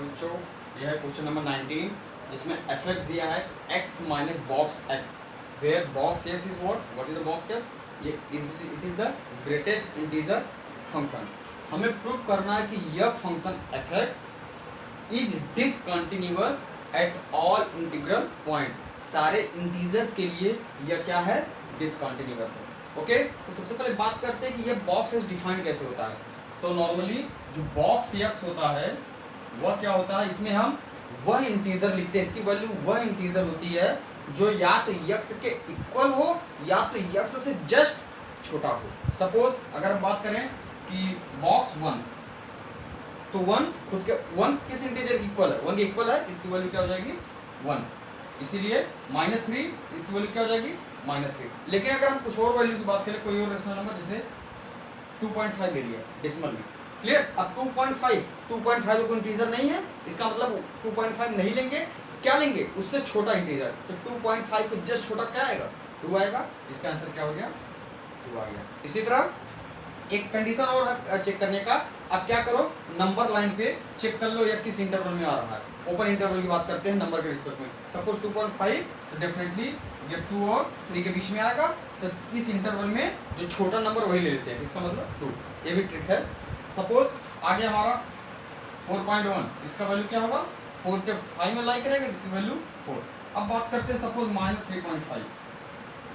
बच्चों यह है क्वेश्चन नंबर 19 जिसमें fx दिया है x minus box x where box x is what is the box x, ये it is the greatest integer function. हमें प्रूव करना है कि यह function fx is discontinuous at all integral point, सारे इंटीजर्स के लिए यह क्या है, डिसकंटिन्यूअस है। ओके, तो सबसे पहले बात करते हैं कि यह बॉक्स x डिफाइन कैसे होता है। तो नॉर्मली जो बॉक्स x होता है वह क्या होता है, इसमें हम वह इंटीजर लिखते हैं, इसकी वैल्यू वह इंटीजर होती है जो या तो x के इक्वल हो या तो x से जस्ट छोटा हो। सपोज अगर हम बात करें कि बॉक्स 1, तो 1 खुद के 1 किस इंटीजर के इक्वल है, 1 के इक्वल है, इसकी वैल्यू क्या हो जाएगी 1, इसीलिए -3 इसकी वैल्यू क्या हो जाएगी -3। लेकिन अगर हम कुछ और वैल्यू की बात करें, कोई और रेशनल नंबर जैसे 2.5 ले लिया डेसिमल में, क्लियर। अब 2.5 कोई इंटीजर नहीं है, इसका मतलब 2.5 नहीं लेंगे, क्या लेंगे उससे छोटा इंटीजर, तो 2.5 को जस्ट छोटा क्या आएगा 2 आएगा, इसका आंसर क्या हो गया 2 आ गया। इसी तरह एक कंडीशन और चेक करने का, अब क्या करो नंबर लाइन पे चेक कर लो या किस इंटरवल में आ रहा है। ओपन इंटरवल की बात करते हैं नंबर के रिस्पेक्ट में, सपोज 2.5 तो डेफिनेटली ये 2 और 3 के बीच में आएगा, तो इस इंटरवल में जो छोटा नंबर वही ले लेते हैं, इसका मतलब 2, ये भी ट्रिक है। सपोज आगे हमारा 4.1, इसका वैल्यू क्या होगा 4.5 में लाई करेगा, इसकी वैल्यू 4। अब बात करते हैं सपोज -3.5,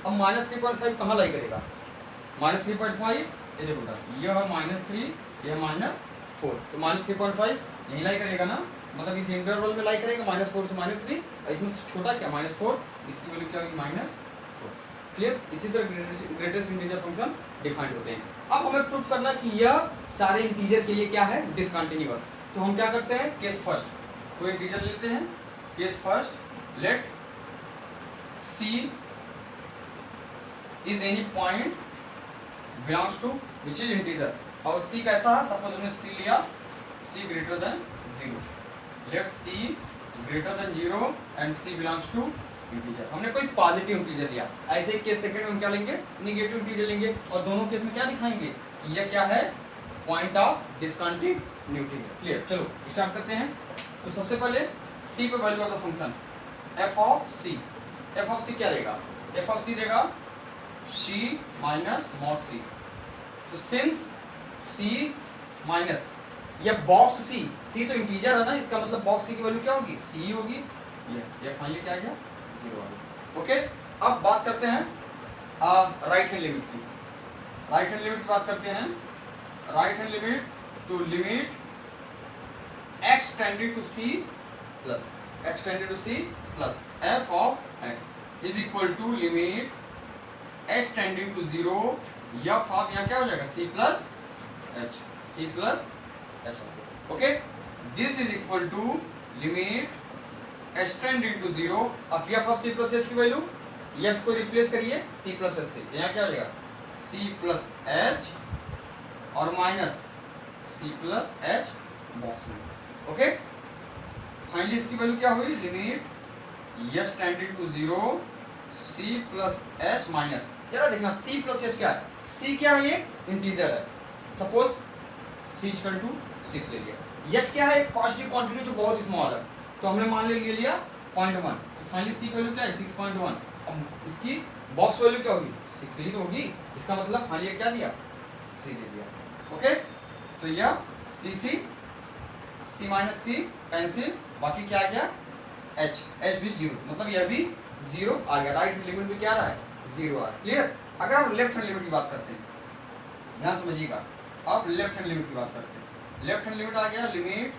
अब -3.5 कहाँ लाई करेगा, -3.5 ये देखो बेटा, यह है -3, यह -4, तो -3.5 यहीं लाई करेगा ना, मतलब इस इंटरवल में लाई करेगा -4 से -3, और इसमें छोटा क्या -4, इसकी वैल्यू क्या होगी -4, क्लियर। इसी तरह ग्रेटेस्ट इंटीजर फंक्शन डिफाइंड होते हैं। अब हमें प्रूव करना कि यह सारे इंटीजर के लिए क्या है, डिसकंटिन्यूअस। तो हम क्या करते हैं, केस फर्स्ट कोई इंटीजर लेते हैं, case first let c is any point belongs to which is integer, और c कैसा है, सपोज हमने c लिया c greater than 0, let c greater than 0 and c belongs to integer. हमने कोई पॉजिटिव इंटीजर लिया, ऐसे केस सेकंड में हम क्या लेंगे, नेगेटिव इंटीजर लेंगे, और दोनों केस में क्या दिखाएंगे कि यह क्या है, पॉइंट ऑफ डिसकंटिन्यूटी। क्लियर, चलो स्टार्ट करते हैं। तो सबसे पहले c पे value of the function f of c क्या देगा, f ऑफ c देगा c माइनस मॉड c। तो सिंस c माइनस ये बॉक्स c तो इंटीजर है ना, इसका मतलब बॉक्स c की वैल्यू क्या होगी, c ही होगी, ये फाइनली क्या आ गया 0 आ गया। ओके, अब बात करते हैं राइट हैंड लिमिट की। राइट हैंड लिमिट की बात करते हैं, right hand limit to limit x tending to c plus f of x is equal to limit h tending to 0 f of यहाँ क्या हो जाएगा c plus h। Okay, this is equal to limit h tending to 0, अब f of c plus h की value, x को replace करिए c plus h से, यहाँ क्या हो जाएगा c प्लस h और minus c plus h box में। ओके, फाइनली इसकी वैल्यू क्या हुई, limit h tending to 0 c plus h minus, क्या देखना c प्लस h क्या है, c क्या है, ये इंटीजर है, सपोज c इक्वल टू 6 ले लिया, h क्या है, एक पॉजिटिव क्वांटिटी जो बहुत स्मॉल है, तो हमने मान ले लिया 0.1, तो फाइनली c की वैल्यू क्या है 6.1, अब इसकी बॉक्स वैल्यू क्या होगी 6 ही तो होगी, इसका मतलब फाइनली क्या दिया c दे दिया। ओके, तो यह c माइनस c कैंसिल, बाकी क्या आ गया h भी 0, मतलब यह भी 0 आ गया, राइट लिमिट भी क्या आ रहा है 0 आ रहा है। क्लियर। अगर आप लेफ्ट हैंड लिमिट की बात करते हैं, ध्यान समझिएगा, अब लेफ्ट हैंड लिमिट की बात करते हैं, लेफ्ट हैंड लिमिट आ गया limit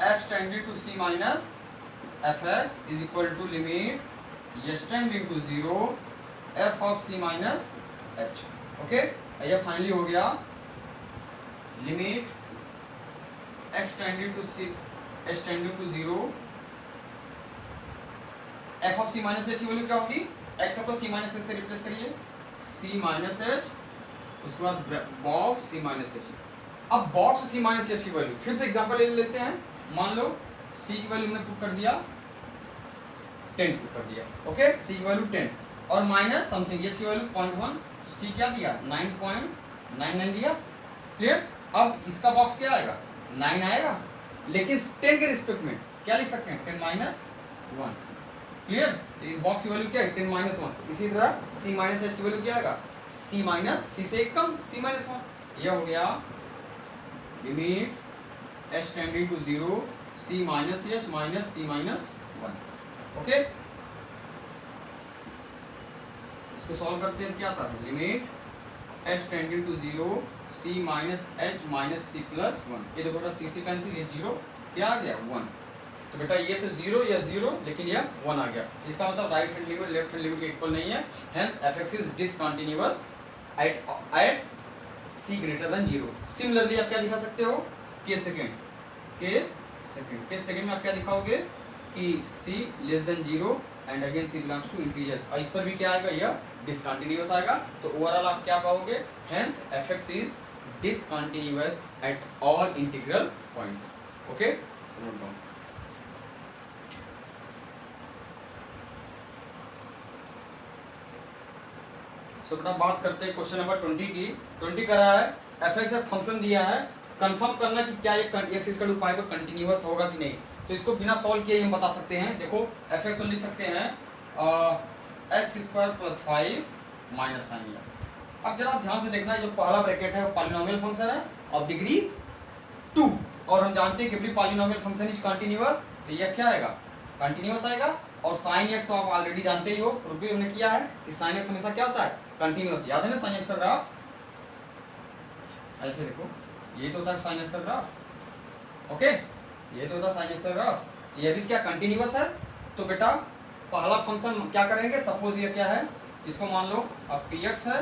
x tending to c minus fx is equal to limit h tending to 0 f of c minus h। Okay, ये फाइनली हो गया limit x tending to c h tending to 0 f of c minus h की value क्या होगी, x को c minus h से replace करिए, c minus h, उसके बाद बॉक्स c माइनस h। अब बॉक्स c माइनस h की वैल्यू, फिर से एग्जांपल ले लेते हैं, मान लो c की वैल्यू हमने पुट कर दिया 10 पुट कर दिया, ओके, c की वैल्यू 10 और माइनस समथिंग h की वैल्यू 0.1, c क्या दिया 9.99 दिया। क्लियर। अब इसका बॉक्स क्या आएगा 9 आएगा, लेकिन 10 के रिस्पेक्ट में क्या लिख सकते हैं 10 माइनस 1। क्लियर? तो इस बॉक्स की वैल्यू क्या है 10 माइनस 1। इसी तरह c माइनस एच की वैल्यू क्या आएगा c माइनस c से एक कम c माइनस 1। यह हो गया limit h tending to 0 c minus h minus c minus 1। Okay, इसको सॉल्व करते हैं क्या आता है limit h tending to 0 c minus h minus c plus 1। ये देखो बेटा c से कैंसिल, ये 0 क्या आ गया 1। तो बेटा ये तो 0 या 0 लेकिन यह 1 आ गया। इसका मतलब right hand limit left hand limit के इक्वल नहीं है, hence fx is discontinuous at c greater than 0। Similarly आप क्या दिखा सकते हो केस सेकंड में आप क्या दिखाओगे कि c less than 0 and again c belongs to integer, और इस पर भी क्या आएगा यह डिसकंटीन्यूअस आएगा। तो ओवरऑल आप क्या कहोगे hence fx is discontinuous at all integral points. Okay, note down. So बेटा बात करते हैं क्वेश्चन नंबर 20 की। 20 कर रहा है fx एक फंक्शन दिया है, कंफर्म करना कि क्या ये x इक्वल टू पाई पर कंटीन्यूअस होगा कि नहीं। तो इसको बिना सॉल्व किए हम बता सकते हैं। देखो fx तो लिख सकते हैं x square plus 5 minus sine x। अब जरा ध्यान से देखना है, जो पहला ब्रैकेट है वो पॉलिनोमियल फंक्शन है ऑफ डिग्री 2, और हम जानते हैं कि every polynomial function is continuous. तो यह क्या आएगा कंटीन्यूअस आएगा। और साइन x तो आप ऑलरेडी जानते ही हो, प्रूफ भी हमने किया है कि साइन x हमेशा क्या होता है कंटीन्यूअस। याद है ना साइन x का ग्राफ, ऐसे देखो ये तो होता है साइन x का ग्राफ। ओके, ये तो होता है साइन x का ग्राफ, ये भी क्या कंटीन्यूअस है। तो बेटा पहला फंक्शन क्या करेंगे, सपोज ये क्या है, इसको मान लो अब px है,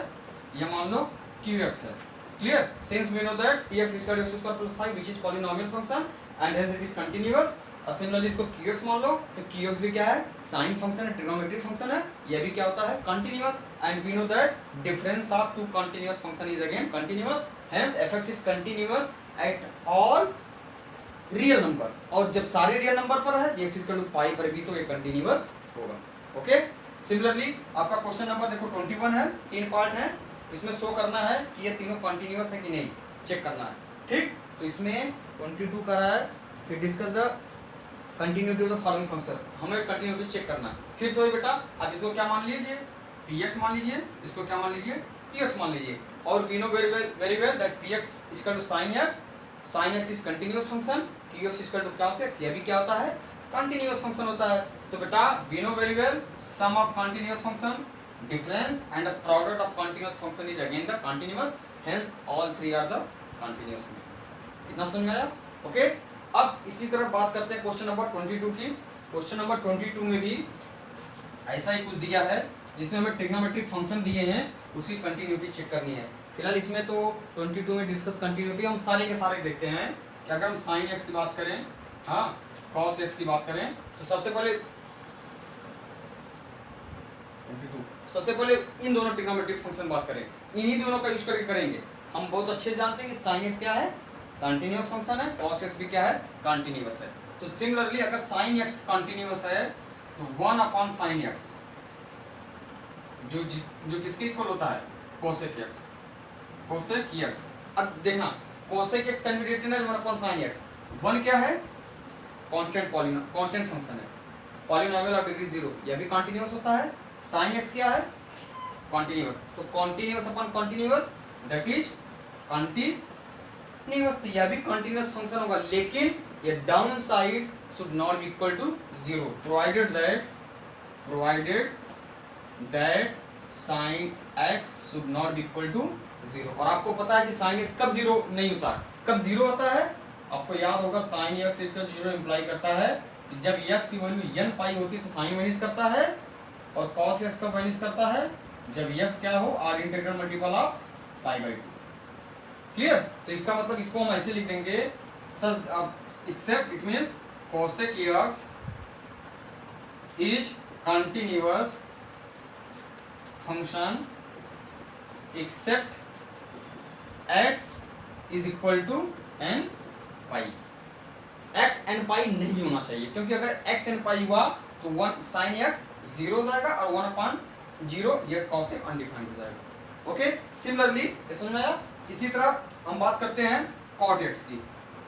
ये मान लो qx है। Clear? Since we know that px is equal to x square plus 5 which is polynomial function and hence it is continuous. और सिमिलरली इसको qx मान लो, तो qx भी क्या है साइन फंक्शन है, ट्रिग्नोमेट्रिक फंक्शन है, ये भी क्या होता है continuous. And we know that difference of two continuous function is again continuous, hence fx is continuous at all real number. और जब सारे रियल नंबर पर है x इक्वल टू पाई पर भी तो ये कंटीन्यूअस होगा। ओके, सिमिलरली आपका क्वेश्चन नंबर देखो 21 है, 3 पार्ट है, इसमें शो करना है कि ये तीनों कंटीन्यूअस है कि नहीं, चेक करना है। ठीक, तो इसमें 22 का रहा है, फिर discuss the continuity of the following function, हमें कंटिन्यूटी चेक करना है। फिर से बेटा आप इसको क्या मान लीजिए px मान लीजिए, इसको क्या मान लीजिए px मान लीजिए। और we know very well that px equal to sin x is continuous function, qx equal to cos x, ये भी क्या होता है कंटीन्यूअस फंक्शन होता है। तो बेटा we know very well sum of continuous function difference and the product of continuous function is again the continuous, hence all three are the continuous function. इतना समझ में आया? ओके, अब इसी तरह बात करते हैं क्वेश्चन नंबर 22 की। क्वेश्चन नंबर 22 में भी ऐसा ही कुछ दिया है जिसमें हमें ट्रिग्नोमेट्रिक फंक्शन दिए हैं, उसकी कंटिन्यूटी चेक करनी है। फिलहाल इसमें तो 22 में डिस्कस कंटिन्यूटी हम सारे के सारे देखते हैं कि अगर हम साइन एक्स की बात करें, हाँ कॉस एक्स की बात करें, तो सबसे पहले इन दोनों ट्रिग्नोमेट्रिक फंक्शन बात करें, इन्हीं दोनों का यूज करके करेंगे। हम बहुत अच्छे जानते हैं कि साइन एक्स क्या है कंटीन्यूअस फंक्शन है, cos x भी क्या है कंटीन्यूअस है। तो सिमिलरली अगर sin x कंटीन्यूअस है तो 1 अपॉन sin x जो किसके इक्वल होता है cosec x। अब देखना cosec x can be written as 1 upon sin x। 1 क्या है कांस्टेंट फंक्शन है, पॉलिनोमियल ऑफ डिग्री 0, यह भी कंटीन्यूअस होता है। sin x क्या है कंटीन्यूअस, तो continuous upon continuous that is continuous, तो यह भी कंटीन्यूअस फंक्शन होगा, लेकिन ये down side should not be equal to 0 provided that sin x should not be equal to 0। और आपको पता है कि sin x कब 0 नहीं होता, कब 0 होता है, आपको याद होगा sin x equal to 0 imply करता है कि जब x की वैल्यू n पाई होती है तो sin माइनस करता है, और cos x कब माइनस करता है जब x क्या हो r integral multiple of pi by 2। Clear? तो इसका मतलब इसको हम ऐसे लिख देंगे except it means cosec x is continuous function except x is equal to n pi. x n pi नहीं होना चाहिए, क्योंकि अगर x n पाई हुआ तो 1 sin x 0 हो जाएगा और 1 अपॉन 0 ये cos x अनडिफाइंड हो जाएगा। ओके, सिमिलरली समझ में आया? इसी तरह हम बात करते हैं cot x की।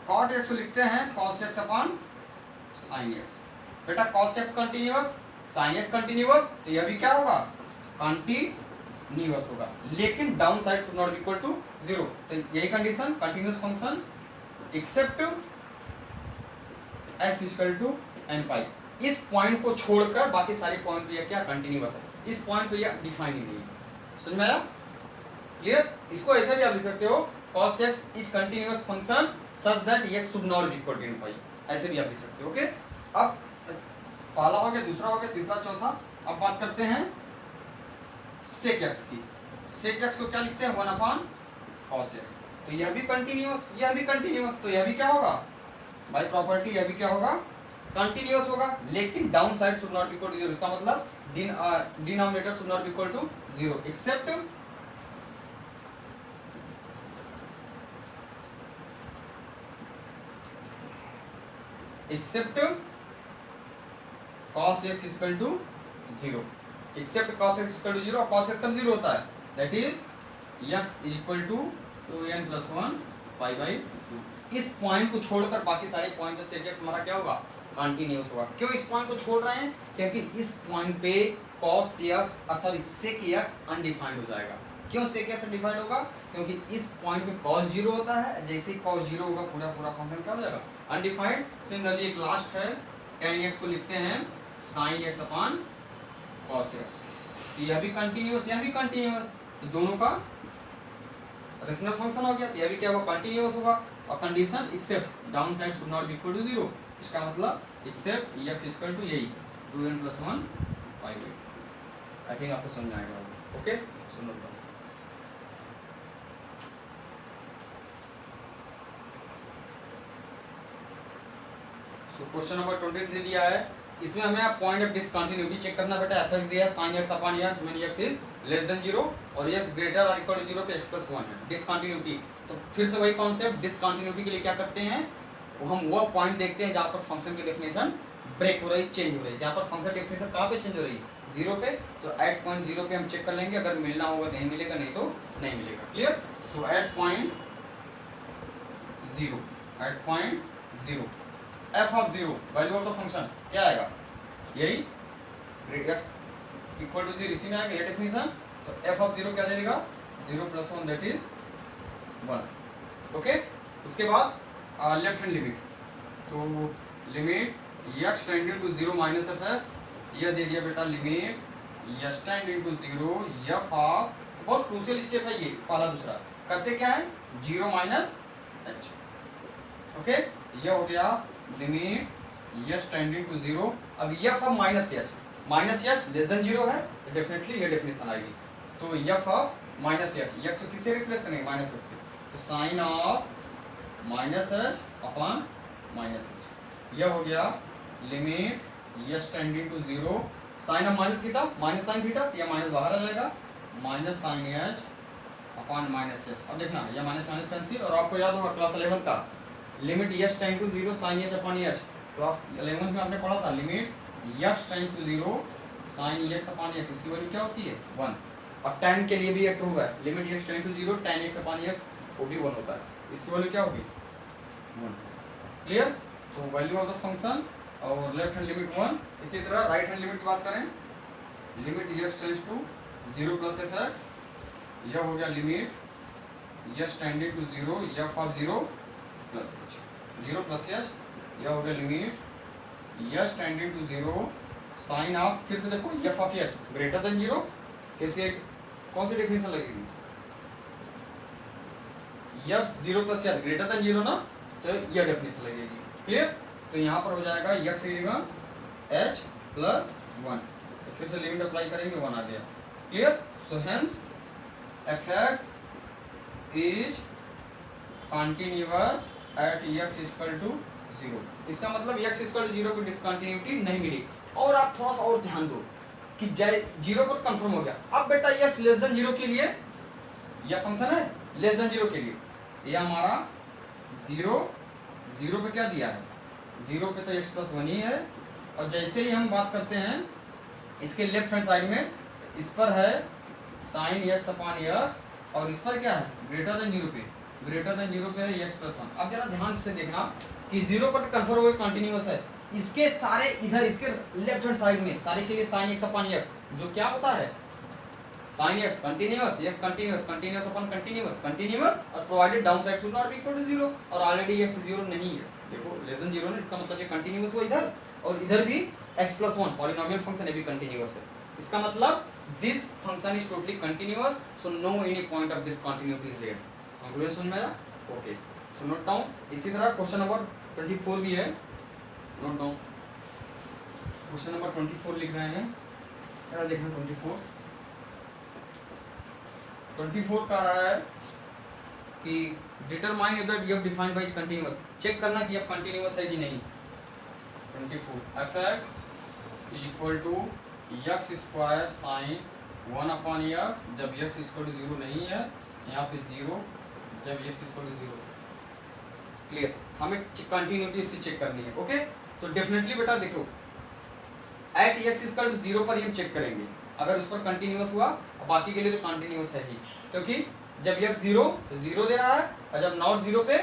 कॉट एक्स को लिखते हैं cos x upon sine x. बेटा cos x continuous, sine x continuous, तो यह भी क्या होगा, कंटिन्यूअस होगा, लेकिन down side should not equal to 0। तो यही condition, continuous function except x equal to n pi. इस पॉइंट को छोड़कर बाकी सारे पॉइंट पे क्या कंटिन्यूअस है, इस पॉइंट पे यह डिफाइन ही नहीं है। समझ में आया? क्लियर? इसको ऐसा भी आप लिख सकते हो cos x is continuous function such that x should not be equal to n pi, ऐसे भी आप लिख सकते हो। ओके, अब पहला हो गया, दूसरा हो गया, तीसरा, चौथा। अब बात करते हैं sec x की। sec x को क्या लिखते हैं 1 अपॉन cos x। तो यह भी कंटिन्यूअस, यह भी कंटिन्यूअस, तो यह भी क्या होगा बाय प्रॉपर्टी, यह भी क्या होगा कंटिन्यूअस होगा, लेकिन down side should not equal to 0। इसका मतलब denominator should not equal to 0 except cos x equal to 0, except cos x equal to 0। और cos x कब 0 होता है, that is x equal to 2n plus 1 pi by 2। इस point को छोड़कर बाकी सारे पॉइंट पे sec x हमारा क्या होगा, कंटिन्यूअस होगा। क्यों इस पॉइंट को छोड़ रहे हैं, क्योंकि इस पॉइंट पे cos x sorry sec x undefined हो जाएगा। क्यों sec x अनडिफाइंड होगा, क्योंकि इस पॉइंट पे cos 0 होता है, जैसे ही cos 0 होगा पूरा पूरा फंक्शन क्या हो जाएगा, अनडिफाइंड। सिमिलरली एक लास्ट है tan x को लिखते हैं sin x upon cos x। तो यह भी कंटिन्यूअस, यह भी कंटिन्यूअस, तो दोनों का रेशनल फंक्शन हो गया, तो यह भी क्या होगा कंटिन्यूअस होगा। और condition except down side should not be equal to 0, इसका मतलब एक्सेप्ट x इक्वल टू यही 2n plus 1 pi by. I think आपको समझ आएगा। ओके, सुनो तो सो क्वेश्चन नंबर 23 दिया है, इसमें हमें आप पॉइंट ऑफ डिसकंटिन्यूटी चेक करना बेटा। fx दिया है sin x upon x when x is less than 0 और x ग्रेटर और इक्वल टू 0 पे x प्लस 1 है। डिसकंटिन्यूटी, तो फिर से वही कॉन्सेप्ट, डिसकंटिन्यूटी के लिए क्या करते हैं, हम वो पॉइंट देखते हैं जहाँ पर फंक्शन की डेफिनेशन ब्रेक हो रही, चेंज हो रही है। जहाँ पर फंक्शन डेफिनेशन कहाँ पे चेंज हो रही है, 0 पे, तो एट पॉइंट 0 पे हम चेक कर लेंगे, अगर मिलना होगा तो यहीं मिलेगा, नहीं तो नहीं मिलेगा। Clear? So at point 0, at point 0 f of 0 value of the function क्या आएगा, यही x इक्वल टू 0, इसी में आएगा ये डेफिनेशन। तो f ऑफ 0 क्या दे देगा, 0 प्लस 1 दैट इज 1। ओके, उसके बाद लेफ्ट हैंड लिमिट, तो limit x tending to 0 minus fx, यह दे दिया बेटा limit x tending to 0 f of, बहुत क्रूशियल स्टेप है ये, पहला दूसरा करते क्या है 0 माइनस h। ओके, यह हो गया लिमिट x टेंडिंग टू 0। अब f of minus H less than 0 है, तो डेफिनेटली ये डेफिनेशन आएगी। तो f ऑफ माइनस एच को किससे रिप्लेस करेंगे, माइनस एच से, तो sine of minus h upon minus h. यह हो गया limit x tending to 0 sine of minus theta minus sine theta, तो यह माइनस बाहर आ जाएगा, minus sine h upon minus h. अब देखना यह माइनस माइनस कैंसिल, और आपको याद होगा क्लास 11 का limit x tend to 0 sine h upon h, class 11 में आपने पढ़ा था limit x tend to 0 sine x upon x, इसकी वैल्यू क्या होती है 1। और tan के लिए भी ये ट्रू है, limit x tend to 0 tan x upon x वो भी 1 होता है, इसकी वैल्यू क्या होगी 1। क्लियर? तो वैल्यू ऑफ द फंक्शन और लेफ्ट हैंड लिमिट 1। इसी तरह राइट हैंड लिमिट की बात करें, limit x tend to 0 plus fx, यह हो गया limit x tend to 0 f of 0 plus h, 0 plus h, यह हो गया limit H tending to 0 sine of, फिर से देखो f of h greater than 0, फिर से कौन सी डेफिनेशन लगेगी, F 0 plus H greater than 0 ना, तो यह डेफिनेशन लगेगी। क्लियर? तो यहाँ पर हो जाएगा एक्स एच प्लस 1, तो फिर से लिमिट अप्लाई करेंगे 1 आ गया। Clear? So hence f x is continuous at x equal to 0। इसका मतलब x इक्वल टू 0 की डिसकंटिन्यूटी नहीं मिली। और आप थोड़ा सा और ध्यान दो कि 0 को कंफर्म हो गया। अब बेटा x लेस देन 0 के लिए यह फंक्शन है लेस देन 0 के लिए, ये हमारा 0 पे क्या दिया है, 0 पे तो x प्लस 1 ही है। और जैसे ही हम बात करते हैं इसके लेफ्ट हैंड साइड में, इस पर है साइन x अपॉन x, और इस पर क्या है ग्रेटर देन 0 पे ग्रेटर देन 0 पे है x प्लस 1। अब जरा ध्यान से देखना कि 0 पर कन्फर्म हो गया कंटिन्यूअस है, इसके सारे इधर इसके लेफ्ट हैंड साइड में सारे के लिए sin x अपन x जो क्या होता है sin x continuous, x continuous, continuous upon continuous, continuous और provided down side should not be equal to 0 और ऑलरेडी x 0 नहीं है, देखो लेस देन 0 है, इसका मतलब ये कंटिन्यूअस हुआ इधर और इधर भी x प्लस 1 पॉलिनोमियल फंक्शन है भी कंटिन्यूअस है, इसका मतलब this function is totally continuous, so no any point of discontinuity is there. Conclusion समझ में आया? Okay, so note down. इसी तरह क्वेश्चन नंबर 24 भी है, नोट डाउन। क्वेश्चन नंबर 24 लिख रहे हैं, क्या देखना 24 का रहा है कि determine if that defined by is continuous, check करना कि अब कंटिन्यूअस है कि नहीं। 24 fx is equal to x square sine 1/x, जब x इक्वल टू 0 नहीं है, यहाँ पे 0, जब x इक्वल टू 0। क्लियर? हमें कंटिन्यूटी इसकी चेक करनी है। ओके, तो डेफिनेटली बेटा देखो एट x इक्वल टू 0 पर हम चेक करेंगे, अगर उस पर कंटिन्यूअस हुआ, बाकी के लिए तो कंटिन्यूअस है ही, क्योंकि जब x 0 तो 0 दे रहा है और जब नॉट 0 पे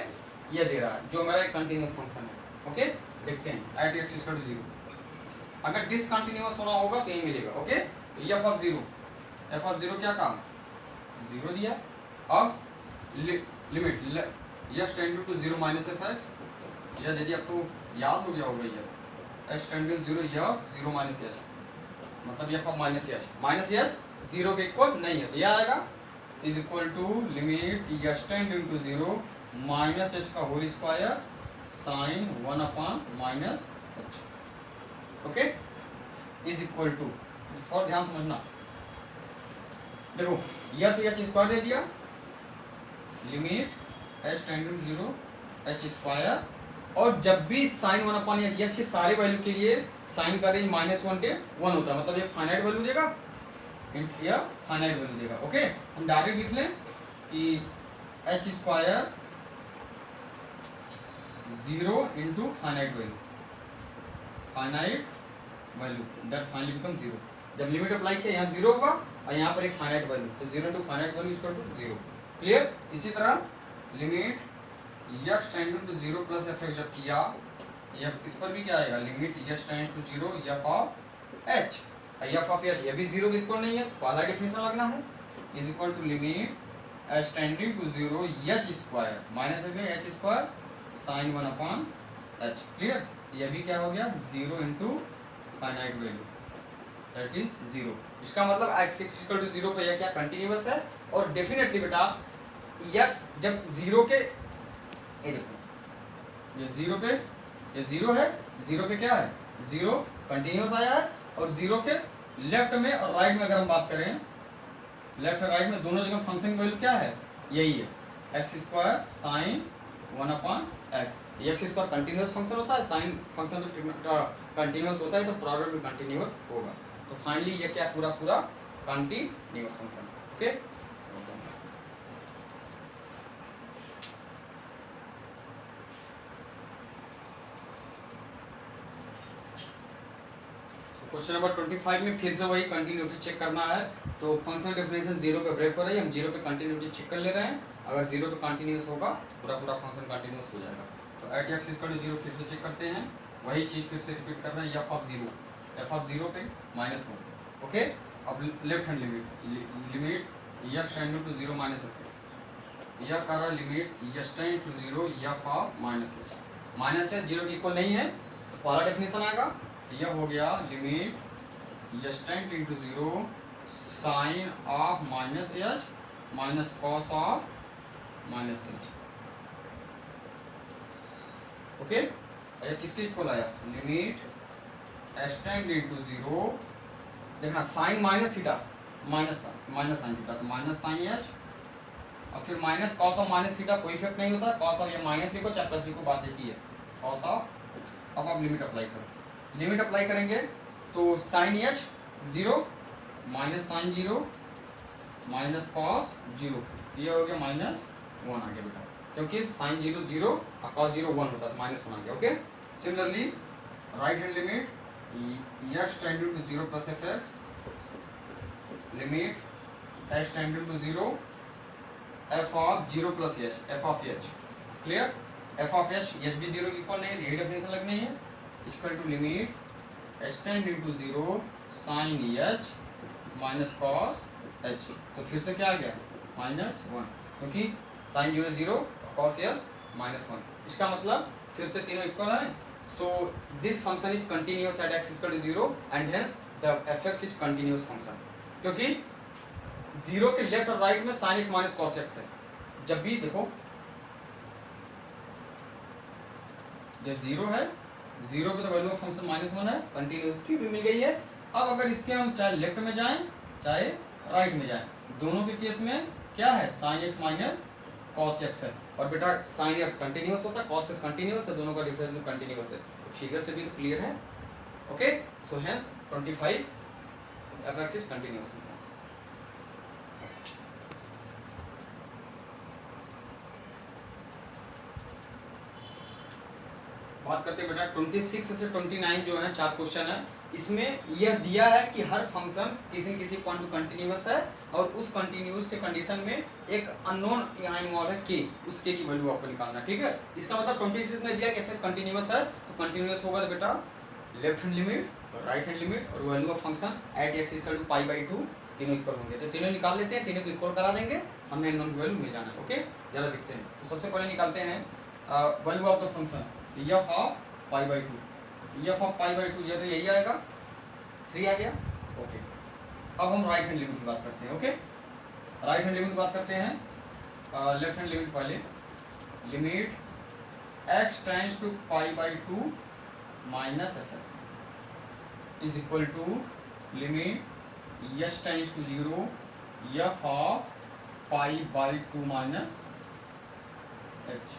ये दे रहा है, जो मेरा एक कंटिन्यूअस फंक्शन है। ओके, देखते हैं एट x इक्वल टू 0, अगर डिसकंटिन्यूअस होना होगा तो यही मिलेगा। ओके, तो f ऑफ 0 क्या काम 0 दिया, अब limit x tending to 0 minus fx, यह यदि आपको याद हो गया होगा ये x टेंडिंग टू 0 यह 0 माइनस h, मतलब f ऑफ माइनस h 0 के इक्वल नहीं है, तो यह आएगा is equal to limit x tending to 0 minus h का होल स्क्वायर साइन 1/माइनस h। Okay, is equal to, और ध्यान समझना, देखो यह तो h स्क्वायर दे दिया, limit h tending to 0 h square, और जब भी साइन 1/h, h के सारे वैल्यू के लिए साइन का रेंज -1 के 1 होता है, मतलब ये फाइनाइट वैल्यू देगा, यह फाइनाइट वैल्यू देगा। ओके, हम डायरेक्ट लिख लें कि h square 0 into finite value that finally become 0। जब लिमिट अप्लाई किया यहाँ 0 होगा और यहाँ पर एक फाइनाइट वैल्यू, तो 0 into finite value equal to 0। Clear? इसी तरह limit x tending to 0 plus fx जब किया, इस पर भी क्या आएगा, limit x tending to 0 f of h, f of h ये भी 0 के इक्वल नहीं है, पहला डेफिनेशन लगना है, is equal to limit h tending to 0 h square minus h square sine 1/h। Clear? ये भी क्या हो गया 0 into finite value that is 0। इसका मतलब x इक्वल टू 0 पे यह क्या कंटिन्यूअस है, और डेफिनेटली बेटा x जब 0 के, ये देखो ये 0 पे, ये 0 है, 0 पे क्या है 0 कंटिन्यूअस आया है, और 0 के लेफ्ट में और राइट में अगर हम बात करें, लेफ्ट और राइट में दोनों जगह फंक्शन की वैल्यू क्या है, यही है x square sine 1/x। x square continuous function होता है, साइन फंक्शन तो कंटिन्यूअस होता है, तो प्रोडक्ट भी कंटिन्यूअस होगा, तो फाइनली ये क्या पूरा continuous function. Okay, question number 25 में फिर से वही कंटिन्यूटी चेक करना है, तो फंक्शन डेफिनेशन 0 पे ब्रेक हो रही है, हम 0 पे कंटिन्यूटी चेक कर ले रहे हैं, अगर 0 पे कंटिन्यूअस होगा पूरा फंक्शन कंटिन्यूअस हो जाएगा। तो एट x इक्वल टू 0 फिर से चेक करते हैं, वही चीज़ फिर से रिपीट कर रहे हैं, f ऑफ 0 पे -1। ओके, अब left hand limit x tending to 0 minus fx, यह कर रहा limit x tending to 0 f of minus h 0 के इक्वल नहीं है, तो पहला डेफिनेशन आएगा, यह हो गया limit x tending to 0 sine of -h minus cos of -h। Okay, ये किसके इक्वल आया, लिमिट h टेंडिंग टू 0, देखना sine minus theta minus sine theta, तो माइनस साइन h, और फिर minus cos of minus theta, कोई effect नहीं होता, कॉस ऑफ ये माइनस लिखो चाहे प्लस लिखो, बात एक ही है, कॉस ऑफ। अब आप लिमिट अप्लाई करो, लिमिट अप्लाई करेंगे तो sine h 0 minus sine 0 minus cos 0, ये हो गया -1 आ गया बेटा, क्योंकि साइन 0 0 और कॉस 0 1 होता है, तो -1 आ गया। Okay, similarly right hand limit x tending to 0 plus fx, limit h tending to 0 F of zero plus H, F of H, clear, F of H, H भी जीरो इक्वल नहीं, यही definition लगनी है, equal to limit H tend into zero sine H minus cos H. तो फिर से क्या आ गया -1, क्योंकि sine zero zero, cos H -1, इसका मतलब फिर से तीनों इक्वल है। So this function is continuous at x equal to 0 and hence the fx is continuous function, क्योंकि जीरो के लेफ्ट और राइट में sine x minus cos x है। जब भी देखो जो जीरो है, जीरो पे तो वैल्यू ऑफ फंक्शन -1 है, कंटिन्यूसिटी भी मिल गई है। अब अगर इसके हम चाहे लेफ्ट में जाएं चाहे राइट में जाएं, दोनों के केस में क्या है, sine x minus cos x है। और बेटा साइन x कंटिन्यूअस होता है, कॉस x कंटिन्यूअस है, दोनों का डिफरेंस भी कंटिन्यूअस है। तो फिगर से भी तो क्लियर है। Okay, so hence 25 fx is continuous function. बात करते हैं बेटा 26 से 29 जो है 4 क्वेश्चन है। इसमें यह दिया है कि हर फंक्शन किसी किसी पॉइंट पे कंटिन्यूअस है और उस कंटिन्यूअस के कंडीशन में एक अननोन यहाँ इन्वॉल्व है के, उस के की वैल्यू आपको निकालना, ठीक है। इसका मतलब 26 में दिया कि एफ कंटिन्यूअस है, तो कंटिन्यूअस होगा तो बेटा लेफ्ट हैंड लिमिट और राइट हैंड लिमिट और value of function at x equal to π/2 तीनों इक्वल होंगे। तो तीनों निकाल लेते हैं, तीनों को इक्वल करा देंगे, हमें अननोन वैल्यू मिल जाना है। ओके, जरा देखते हैं। तो सबसे पहले निकालते हैं value of the function f of π/2, f of π/2 ये तो यही आएगा, 3 आ गया। ओके, अब हम राइट हैंड लिमिट की बात करते हैं। ओके, राइट हैंड लिमिट की बात करते हैं। लेफ्ट हैंड लिमिट पहले, limit x tends to π/2 minus fx is equal to limit s tends to 0 f of π/2 minus h,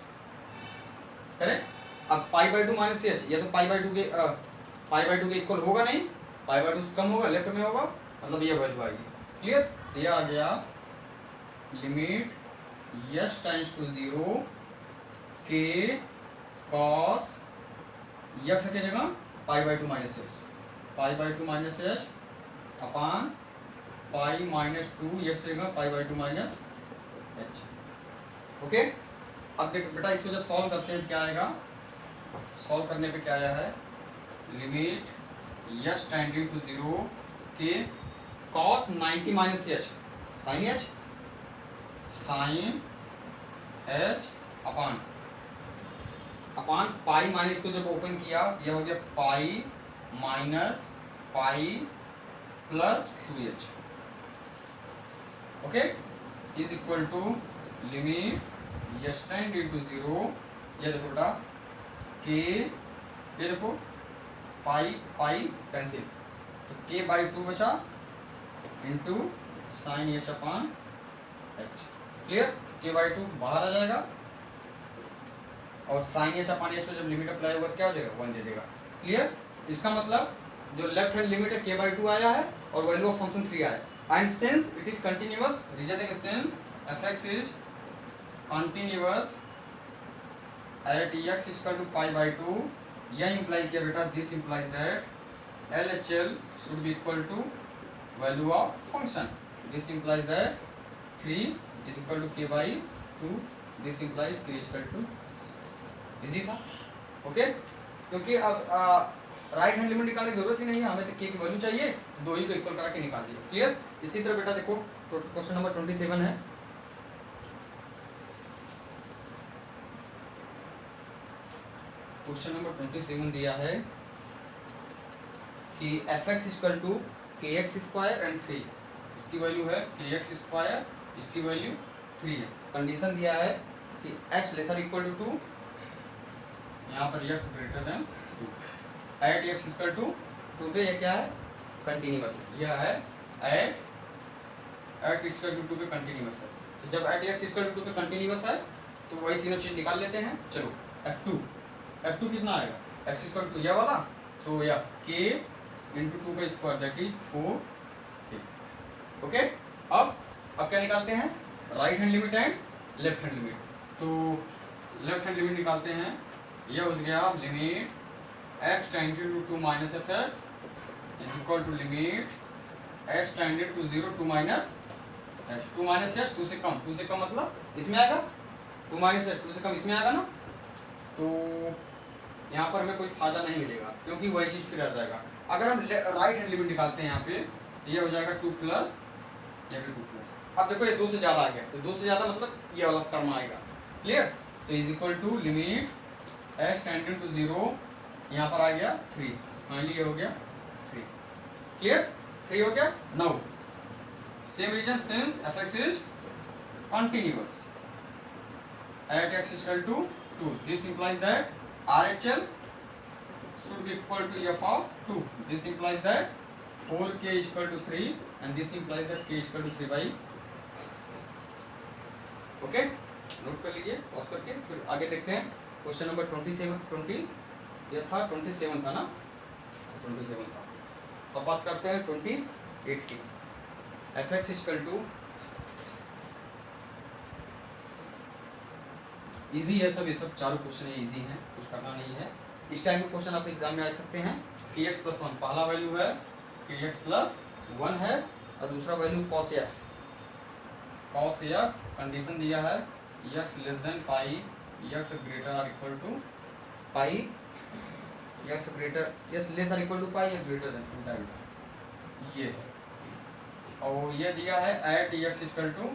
correct. अब π/2 माइनस एच, ये तो π/2 के इक्वल होगा नहीं, π/2 से कम होगा, लेफ्ट में होगा, मतलब ये वैल्यू आएगी। क्लियर, ये आ गया लिमिट s टेंड्स टू 0 के कॉस x की जगह π/2 माइनस एच, π/2 माइनस एच अपान π-2 x की जगह π/2 माइनस एच। ओके, अब देखो बेटा इसको जब सॉल्व करते हैं क्या आएगा, सॉल्व करने पे क्या आया है, लिमिट s टेंडिंग टू 0 के cos 90 minus h sine h, sine h upon pi minus को जब ओपन किया यह हो गया pi minus pi plus 2h। Okay, is equal to limit s tend into 0, ये देखो बेटा के, ये देखो पाई पाई कैंसिल, तो k/2 बचा इंटू साइन h अपान h। क्लियर, k/2 बाहर आ जाएगा और साइन h अपान h पे जब लिमिट अप्लाई होगा क्या हो जाएगा, 1 दे देगा। क्लियर, इसका मतलब जो लेफ्ट हैंड लिमिट है k/2 आया है और वैल्यू ऑफ फंक्शन 3 आया है। And since it is continuous, reason देंगे since fx is continuous at x equal to π/2, यह इंप्लाई किया बेटा, this implies that LHL should be equal to value of function, this implies that 3 is equal to k/2, this implies k equal to, easy था। ओके, क्योंकि अब right hand limit निकालने की जरूरत ही नहीं है, हमें तो k की वैल्यू चाहिए, दो ही को इक्वल करा के निकाल दिया। क्लियर, इसी तरह बेटा देखो क्वेश्चन नंबर 27 है। क्वेश्चन नंबर 27 दिया है कि fx equal to kx square and 3, इसकी वैल्यू है kx स्क्वायर, इसकी वैल्यू 3 है। कंडीशन दिया है कि h लेसर इक्वल टू 2, यहाँ पर x greater than 2, at x equal to 2 पे ये क्या है, कंटिन्यूअस है, यह है एट इक्वल टू 2 पे कंटिन्यूअस है। तो जब एट x इक्वल टू 2 पे कंटिन्यूअस है तो वही तीनों चीज निकाल लेते हैं। चलो f2 कितना आएगा, x इक्वल टू यह वाला, तो यह k इंटू 2 का square that is 4k। Okay, अब क्या निकालते हैं, right hand limit and left hand limit. तो लेफ्ट हैंड लिमिट निकालते हैं, यह हो गया limit x tending to 2 minus fx is equal to limit x tending to 0 2 minus H. 2 minus H, 2 से कम मतलब इसमें आएगा, 2 माइनस एच 2 से कम इसमें आएगा ना, तो यहाँ पर हमें कोई फायदा नहीं मिलेगा क्योंकि वही चीज़ फिर आ जाएगा। अगर हम राइट हैंड लिमिट निकालते हैं यहाँ पे तो ये हो जाएगा 2 प्लस, या फिर 2 प्लस। अब देखो ये 2 से ज़्यादा आ गया, तो 2 से ज़्यादा मतलब ये वाला टर्म आएगा। क्लियर? तो is equal to limit H tending to 0, यहाँ पर आ गया 3, फाइनली ये हो गया 3। क्लियर? 3 हो गया। Now same reason since F x is continuous at x equal to 2, this implies that RHL should be equal to f of 2. This implies that 4k is equal to 3 and this implies that k is equal to 3 by। Okay, note कर लीजिए pause करके, फिर आगे देखते हैं। Question number 20 ये था 27 था ना, 27 था। अब बात करते हैं 28 की। F X equal to, easy है सब, ये सब चारों क्वेश्चन इजी हैं, कुछ करना नहीं है। इस टाइप के क्वेश्चन आप एग्जाम में आ सकते हैं। कि एक्स प्लस 1 पहला वैल्यू है, कि एक्स प्लस 1 है, और दूसरा value cos X. Cos X condition दिया है X less than pi, X greater or equal to pi, X greater X less or equal to pi, X greater than उल्टा उल्टा ये। और ये दिया है at x equal to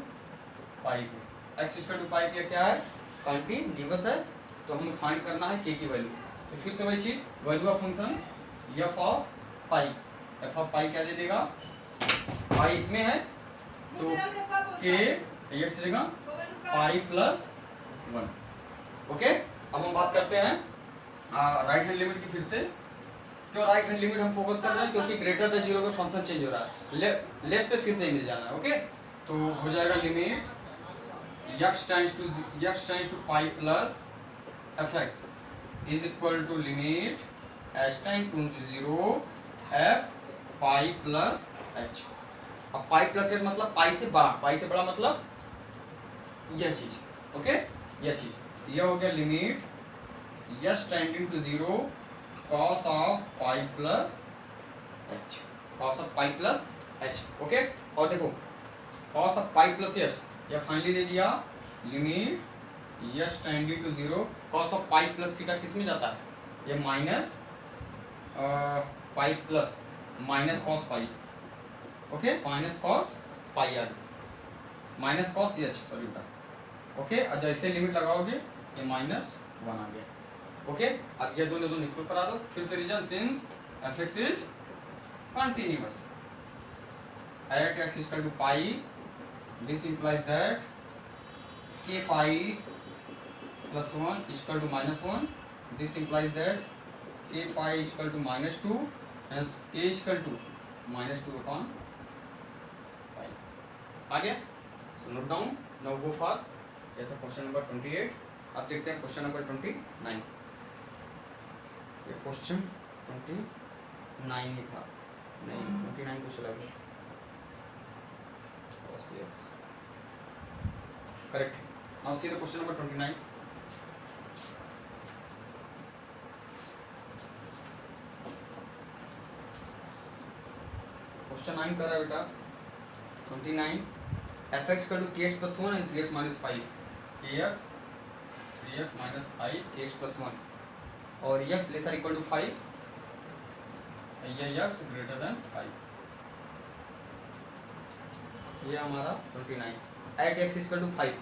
pi पे। एक्स इक्वल टू पाई पे क्या है? कंटिन्यूअस है, तो हमें फाइंड करना है के की वैल्यू। तो फिर से वही चीज, value of function f of pi, f of pi क्या दे देगा? पाई इसमें है तो के एक्स देगा पाई प्लस 1। ओके, अब हम बात करते हैं राइट हैंड लिमिट की। फिर से क्यों राइट हैंड लिमिट हम फोकस कर रहे हैं? क्योंकि ग्रेटर देन 0 पे फंक्शन चेंज हो रहा है, लेस पे फिर से ही मिल जाना है। ओके, तो हो जाएगा limit x tends to pi plus fx is equal to limit h tends to 0 f pi plus h। अब pi plus h मतलब पाई से बड़ा, पाई से बड़ा मतलब यह चीज। ओके, यह चीज, यह हो गया limit h tending to 0 cos of pi plus h, cos of pi plus h। Okay, और देखो cos of pi plus h या फाइनली दे दिया limit H tending to 0 cos of pi plus theta किस में जाता है? ये minus pi plus minus cos pi. Okay, minus cos pi यार, माइनस कॉस एच सॉरी बेटा। ओके, और जैसे लिमिट लगाओगे ये माइनस 1 आ गया। ओके, अब ये दोनों इक्वल करा दो। फिर से reason since F x is continuous at x equal to pi, this implies that k pi plus 1 is equal to minus 1, this implies that k pi is equal to minus 2 and k is equal to minus 2 upon pi। आ गया? so note down, now go for, ये था question number 28। अब देखते हैं question number 29। ये question 29 ही था, नहीं 29 कुछ अलग है। Yes, correct। Now see the question number 29। Question 9 कर रहा है बेटा 29। एफ एक्स इक्वल टू के x plus 1 and 3x minus 5, के एक्स 3x माइनस 5 के एक्स प्लस 1 और X less or equal to 5, या एक्स ग्रेटर देन 5। ये हमारा 29 at x equal to 5,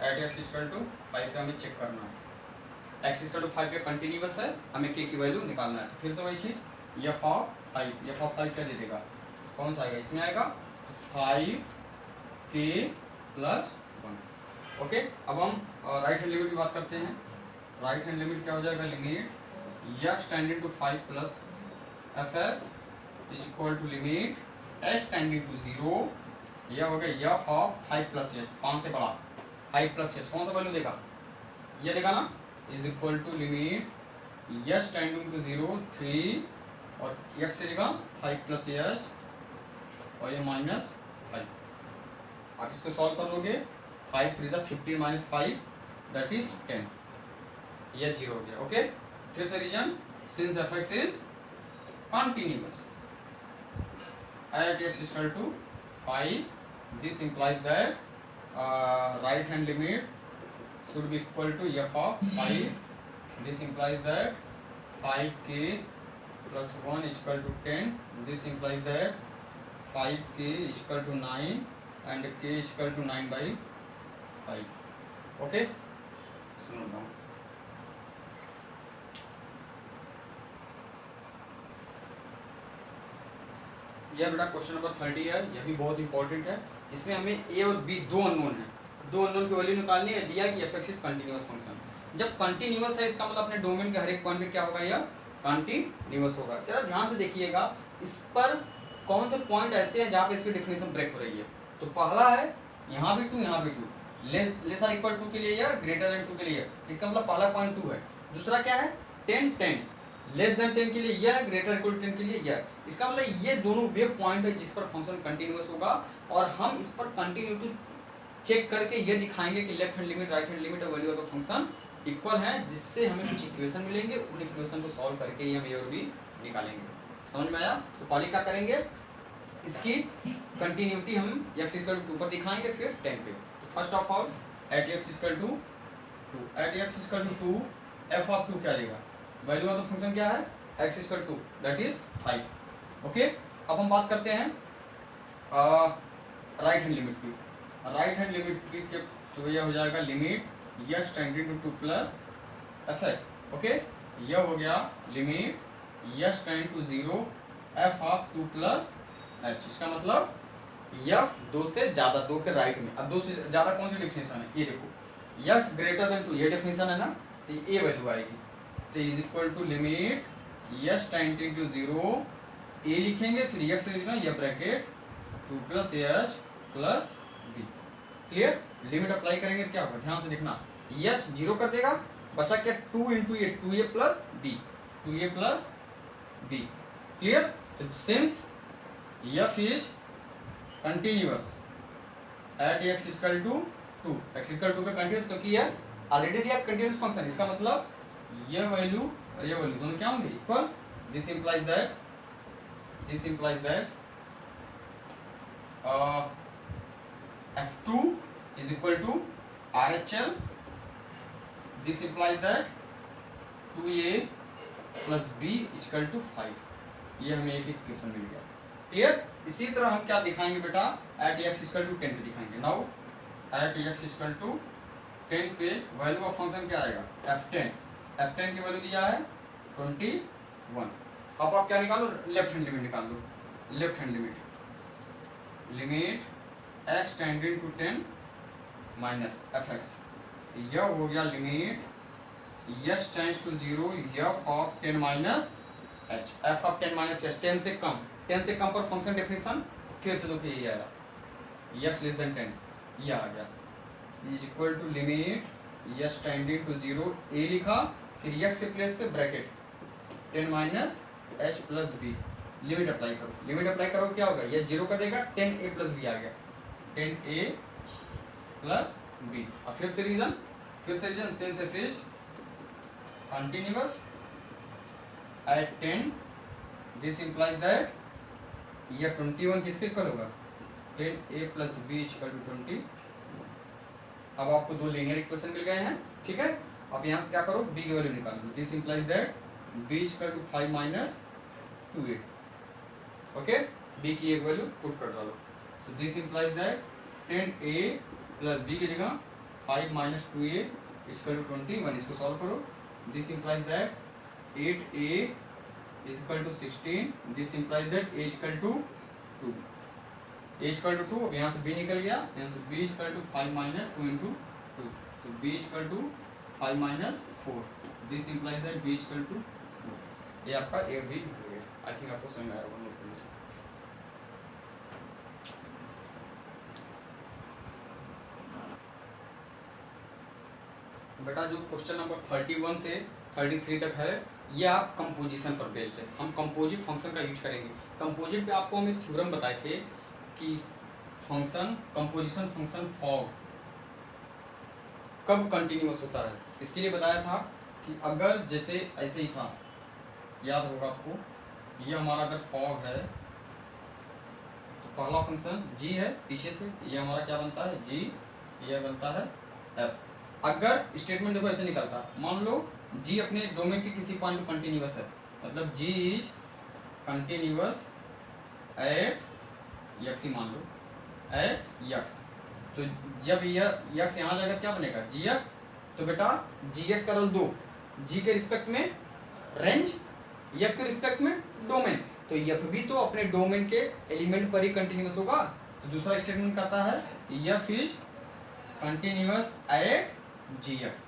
at x equal to 5 पे हमें चेक करना है। एक्स इक्वल टू 5 पे कंटिन्यूअस है, हमें के की वैल्यू निकालना है। तो फिर से वही चीज़ एफ ऑफ 5, एफ ऑफ 5 क्या दे देगा? कौन सा आएगा? इसमें आएगा 5k प्लस 1। ओके, अब हम राइट हैंड लिमिट की बात करते हैं। राइट हैंड लिमिट क्या हो जाएगा? Limit X tending to 5 plus F x is equal to limit H tending to 0, यह हो गया एफ ऑफ 5 प्लस एच, 5 से बड़ा 5 प्लस एच, कौन सा वैल्यू देगा? ये देगा ना, is equal to limit H tending to 0 3 और एक्स से देगा 5 प्लस एच और ये माइनस 5। आप इसको सॉल्व कर लोगे, 5 3 15 माइनस 5 दैट इज 10, ये 0 हो गया। ओके, फिर से reason since F x is continuous at x equal to 5 this implies that right hand limit should be equal to f of 5. This implies that 5k plus 1 is equal to 10. This implies that 5k is equal to 9 and k is equal to 9 by 5. Okay, सुनो now. यह बेटा question number 30 है, यह भी बहुत important है। इसमें हमें ए और बी दो अननोन है, दो अननोन की वैल्यू निकालनी है। दिया कि f(x) इज कंटीन्यूअस फंक्शन। जब कंटीन्यूअस है इसका मतलब अपने डोमेन के हर एक पॉइंट पे क्या होगा, यह कंटीन्यूअस होगा। जरा ध्यान से देखिएगा, इस पर कौन से पॉइंट ऐसे हैं जहाँ पे इसकी डेफिनेशन ब्रेक हो रही है। तो पहला है यहाँ भी 2, यहाँ भी 2, लेस और इक्वल 2 के लिए या ग्रेटर देन 2 के लिए, इसका मतलब पहला पॉइंट 2 है। दूसरा क्या है 10 10, लेस देन 10 के लिए यह, ग्रेटर इक्वल 10 के लिए यह। इसका मतलब ये दोनों वे पॉइंट है जिस पर फंक्शन कंटिन्यूअस होगा, और हम इस पर कंटिन्यूटी चेक करके ये दिखाएंगे कि left hand limit, right hand limit और value of the function equal है, जिससे हमें कुछ इक्वेशन मिलेंगे। उन इक्वेशन को सॉल्व करके ही हम ए और बी निकालेंगे। समझ में आया? तो पहले क्या करेंगे, इसकी कंटिन्यूटी हम x इक्वल टू 2 पर दिखाएंगे, फिर 10 पे। तो first of all at x equal to 2, at x equal to 2 f of 2 क्या आएगा, वैल्यू ऑफ द फंक्शन क्या है x equal to that is 5। Okay, अब हम बात करते हैं राइट हैंड लिमिट की। राइट हैंड लिमिट की तो यह हो जाएगा limit x tending to 2 plus fx। Okay, यह हो गया limit x tending to 0 f of 2 plus h। इसका मतलब f 2 से ज्यादा, 2 के राइट में। अब 2 से ज्यादा कौन सी डेफिनेशन है, ये देखो x ग्रेटर देन 2, ये डेफिनेशन है ना, तो ये वैल्यू आएगी। तो is equal to limit x tending to 0 a लिखेंगे, फिर x लिखना, ये bracket 2 plus h plus b। Clear? Limit apply करेंगे क्या होगा, ध्यान से देखना, h 0 कर देगा, बचा क्या 2 इंटू ए, 2a plus b, 2a plus b। Clear? तो since f is continuous at x equal to 2, x equal to पे कंटिन्यूस, क्योंकि यह ऑलरेडी दिया कंटिन्यूस फंक्शन। इसका मतलब ये वैल्यू और ये वैल्यू दोनों क्या होंगे, equal. This implies that f2 is equal to RHL। This implies that 2a plus b equal to 5। ये हमें एक इक्वेशन मिल गया। क्लियर? इसी तरह हम क्या दिखाएंगे बेटा, एट x इक्वल टू 10 पे दिखाएंगे। Now at x equal to 10 पे वैल्यू ऑफ फंक्शन क्या आएगा, f10 की वैल्यू दिया है 21। अब आप क्या निकालो, लेफ्ट हैंड लिमिट निकाल लो। Left hand limit x tending to 10 minus fx, यह हो गया limit x tends to 0 f of 10 minus h, f of 10 minus h, 10 से कम, 10 से कम पर फंक्शन डेफिनेशन फिर से देखिए ये आएगा, x लेस देन 10, ये आ गया। Is equal to limit x tending to 0 a लिखा, फिर x के प्लेस पे bracket 10 minus h plus b। Limit apply करो, लिमिट अप्लाई करो, क्या होगा, ये 0 कर देगा, 10a प्लस b आ गया, 10a प्लस b। अब फिर से reason since f is continuous at 10, this implies that यह 21 किसके इक्वल होगा, 10a plus b equal to 20। अब आपको दो लीनियर इक्वेशन मिल गए हैं, ठीक है। अब यहाँ से क्या करो, b की वैल्यू निकाल दो। This implies that b equal to 5 minus 2a। Okay, b की एक वैल्यू पुट कर डालो। So this implies that 10a plus b की जगह 5 माइनस 2a इक्वल टू 21। इसको सॉल्व करो। This implies that 8a is equal to 16। This implies that a is equal to 2, a is equal to 2। अब यहाँ से b निकल गया, यहाँ से b is equal to 5 minus 2 into 2, तो b is equal to 5 minus 4। This implies that b is equal to 2। ये आपका a और b निकल गया। आई थिंक आपको समझ में आया होगा। नोट कर लीजिए। बेटा जो क्वेश्चन नंबर 31 से 33 तक है, ये आप कंपोजिशन पर बेस्ड है। हम कंपोजिट फंक्शन का यूज करेंगे। कंपोजिट पे आपको हमने थ्योरम बताए थे कि फंक्शन कंपोजिशन फंक्शन फॉग कब कंटिन्यूअस होता है। इसके लिए बताया था कि अगर जैसे ऐसे ही था, याद होगा आपको, ये हमारा अगर फॉग है तो पहला फंक्शन g है पीछे से, ये हमारा क्या बनता है g, ये बनता है f। अगर स्टेटमेंट देखो ऐसे निकलता, मान लो g अपने डोमेन के किसी पॉइंट पे कंटिन्यूअस है, मतलब g is continuous at x ही मान लो, एट x, तो जब यह x यहाँ जाएगा क्या बनेगा gx, तो बेटा gx का रोल 2, g के रिस्पेक्ट में रेंज, f के रिस्पेक्ट में डोमेन, तो f भी तो अपने डोमेन के एलिमेंट पर ही कंटिन्यूअस होगा। तो दूसरा स्टेटमेंट कहता है f is continuous eight gx।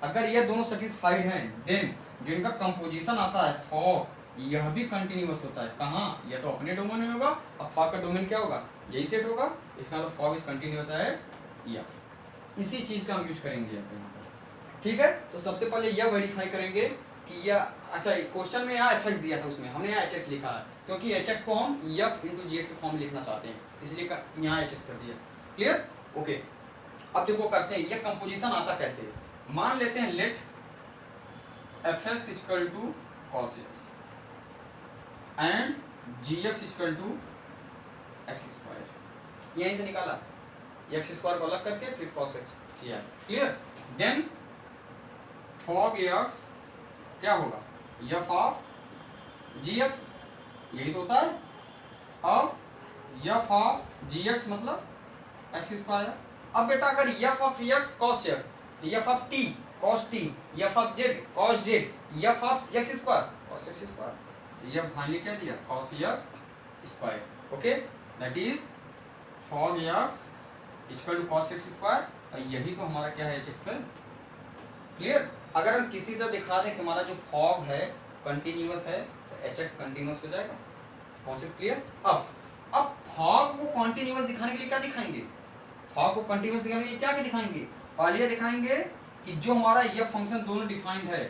अगर ये दोनों सेटिस्फाइड हैं देन जो इनका कंपोजिशन आता है फॉग, यह भी कंटिन्यूअस होता है। कहाँ? यह तो अपने डोमेन में होगा, अब फॉग का डोमेन क्या होगा, यही सेट होगा, इसका मतलब fog is continuous at x। इसी चीज का हम यूज करेंगे यहाँ पर, ठीक है। तो सबसे पहले यह वेरीफाई करेंगे कि यह, अच्छा क्वेश्चन में यहाँ एफ दिया था, उसमें हमने यहाँ एच एक्स लिखा है, क्योंकि एच एक्स को हम एफ इंटू जी एक्स के फॉर्म में लिखना चाहते हैं, इसलिए यहाँ एच एक्स कर दिया। क्लियर? ओके, अब देखो करते हैं यह कंपोजिशन आता कैसे। मान लेते हैं let F X equal to cos X and G x equal to x square, यहीं से निकाला, एक्स स्क्वायर को अलग करके फिर कॉस एक्स किया। क्लियर? देन फॉग एक्स क्या होगा, एफ ऑफ जी एक्स, यही तो होता है। अब एफ ऑफ जी एक्स मतलब एक्स स्क्वायर। अब बेटा अगर F of X cos X, F of T cos T, F of Z cos Z, F of X square cos X square, ये फाइनली क्या दिया, cos X square. Okay, that is fog X equal to cos X square, और यही तो हमारा क्या है, H x है। क्लियर? अगर हम किसी तरह दिखा दें कि हमारा जो फॉग है कंटिन्यूअस है, तो एच एक्स कंटिन्यूअस हो जाएगा। Concept clear? अब फॉग को कंटिन्यूअस दिखाने के लिए क्या दिखाएंगे, फॉग को कंटिन्यूअस दिखाने के लिए क्या दिखाएंगे, पहले दिखाएंगे कि जो हमारा ये फंक्शन दोनों डिफाइंड है,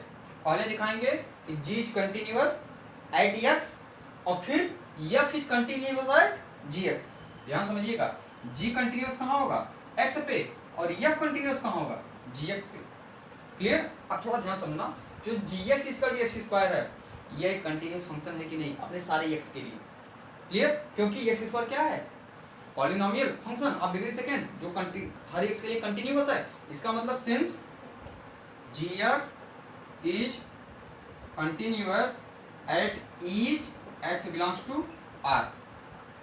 पहले दिखाएंगे कि G is continuous at X, और फिर F is continuous at G X. ध्यान समझिएगा, जी कंटिन्यूअस कहाँ होगा, एक्स पे, और एफ कंटिन्यूअस कहाँ होगा, जी एक्स पे। क्लियर? अब थोड़ा ध्यान समझना, जो जी एक्स इसका एक्स स्क्वायर है, यह एक कंटिन्यूअस फंक्शन है कि नहीं अपने सारे एक्स के लिए। क्लियर? क्योंकि एक्स स्क्वायर क्या है, polynomial function of degree second, जो हर एक्स के लिए कंटिन्यूअस है। इसका मतलब since g x is continuous at each x belongs to R.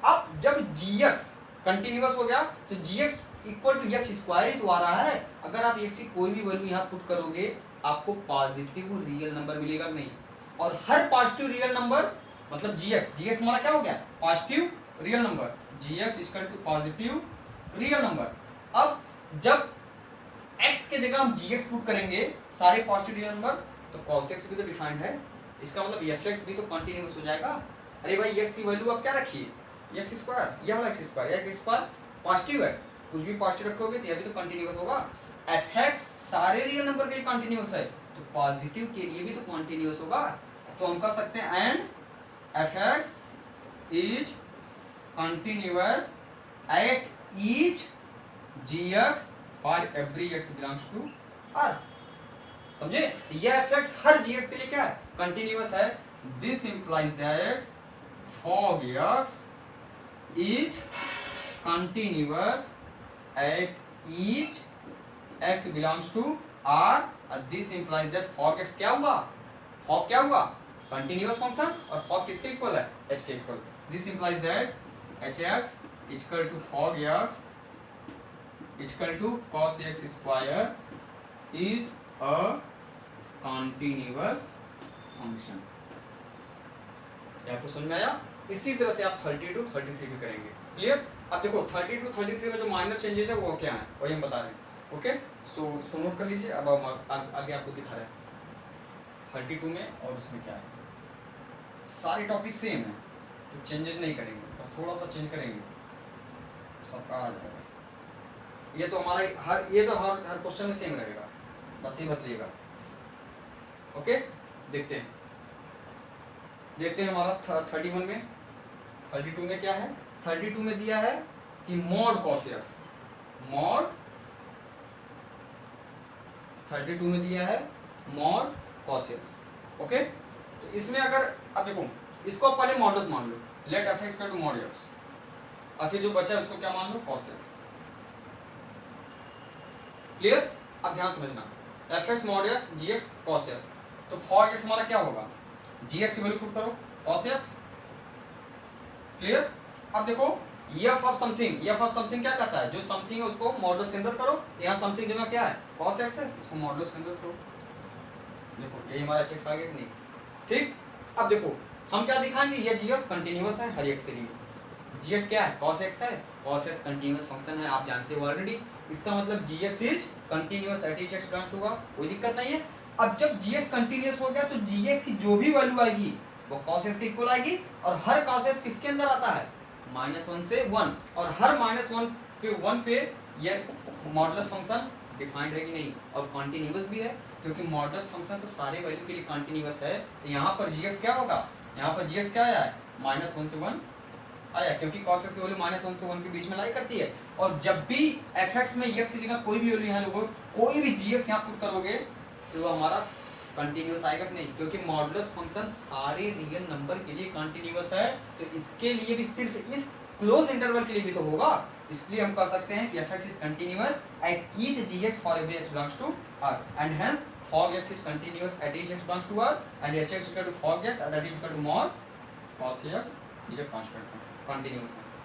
अब जब जी एक्स कंटिन्यूअस हो गया तो g x equal to x square ही तो आ रहा है। अगर आप एक्स की कोई भी वैल्यू यहाँ पुट करोगे, आपको पॉजिटिव रियल नंबर मिलेगा नहीं, और हर पॉजिटिव रियल नंबर मतलब जी एक्स हमारा क्या हो गया, positive real number, G x equal to positive real number. अब जब x के जगह हम जी एक्स पुट करेंगे सारे पॉजिटिव रियल नंबर, तो cos x भी तो डिफाइंड है, इसका मतलब एफ एक्स भी तो कंटिन्यूअस हो जाएगा। अरे भाई x की वैल्यू आप क्या रखिए, एक्स स्क्वायर, यह वाला एक्स स्क्वायर पॉजिटिव है, कुछ भी पॉजिटिव रखोगे तो यह भी तो कंटिन्यूअस होगा। एफ एक्स सारे रियल नंबर के लिए कंटिन्यूअस है, तो पॉजिटिव के लिए भी तो कंटिन्यूअस होगा। तो हम कह सकते हैं and f x is continuous at each g x for every x belongs to R. समझे? यह एफ एक्स हर जी एक्स के लिए क्या है, कंटिन्यूअस है। This implies that fog x is continuous at each x belongs to R, और this implies that fog x क्या हुआ, फॉग क्या हुआ, कंटिन्यूअस फंक्शन, और फॉग किसके इक्वल है, एच के equal. This implies that H x equal to fog X equal to cos x square is a continuous function. आपको समझ में आया? इसी तरह से आप 32, 33 भी करेंगे। क्लियर? अब देखो 32, 33 में जो माइनर चेंजेस है वो क्या है, वही हम बता रहे हैं। ओके, सो इसको नोट कर लीजिए। अब हम आगे आपको दिखा रहे हैं 32 में और उसमें क्या है। सारे टॉपिक सेम है, तो चेंजेस नहीं करेंगे, बस थोड़ा सा चेंज करेंगे, सबका आ जाएगा। ये तो हमारा हर क्वेश्चन में सेम रहेगा, बस ये बतलिएगा। ओके, देखते हैं हमारा 31 में, 32 में क्या है, 32 में दिया है कि मॉड कॉस एक्स, मॉड 32 में दिया है मॉड कॉस एक्स। ओके, तो इसमें अगर अब देखो इसको आप पहले मॉडल्स मान लो, let F x to mod x, और फिर जो बचा है उसको क्या मान लो, cos x। क्लियर? अब ध्यान समझना, fx mod x gx cos x, तो for x हमारा क्या होगा, gx की वैल्यू पुट करो cos x। क्लियर? अब देखो f of something, f of something क्या कहता है, जो समथिंग है उसको मॉडुलस के अंदर करो। यहाँ समथिंग जगह क्या है, cos x है, इसको मॉडुलस के अंदर करो। देखो ये हमारा hx आ गया कि नहीं। ठीक, अब देखो हम क्या दिखाएंगे, ये gx कंटिन्यूअस है हर x के लिए। gx क्या है, cos x है, cos x कंटिन्यूअस फंक्शन है, आप जानते हो ऑलरेडी। इसका मतलब gx is continuous at each x belongs to r, कोई दिक्कत नहीं है। अब जब gx कंटिन्यूअस हो गया तो gx की जो भी वैल्यू आएगी वो cos x के इक्वल आएगी, और हर cos x किसके अंदर आता है, -1 से 1, और हर -1 के 1 पे ये मॉडुलस फंक्शन डिफाइंड है कि नहीं, और कंटिन्यूअस भी है, क्योंकि मॉडुलस फंक्शन तो सारे वैल्यू के लिए कंटिन्यूअस है। तो यहाँ पर gx क्या होगा, यहाँ पर gx क्या आया है, -1 से 1 आया, क्योंकि cos x की वैल्यू -1 से 1 के बीच में लाई करती है। और जब भी fx में x की जगह कोई भी वैल्यू यहाँ लोगों, कोई भी gx यहाँ पुट करोगे तो वो हमारा कंटिन्यूअस आएगा कि नहीं, क्योंकि मॉडुलस फंक्शन सारे रियल नंबर के लिए कंटिन्यूअस है। तो इसके लिए भी, सिर्फ इस क्लोज इंटरवल के लिए भी तो होगा, इसलिए हम कह सकते हैं कि fx is continuous at each gx for every x belongs to r, and hence fog x is continuous at each x belongs to r, and hx is equal to fog x and that is equal to mod cos x is a constant function, continuous function।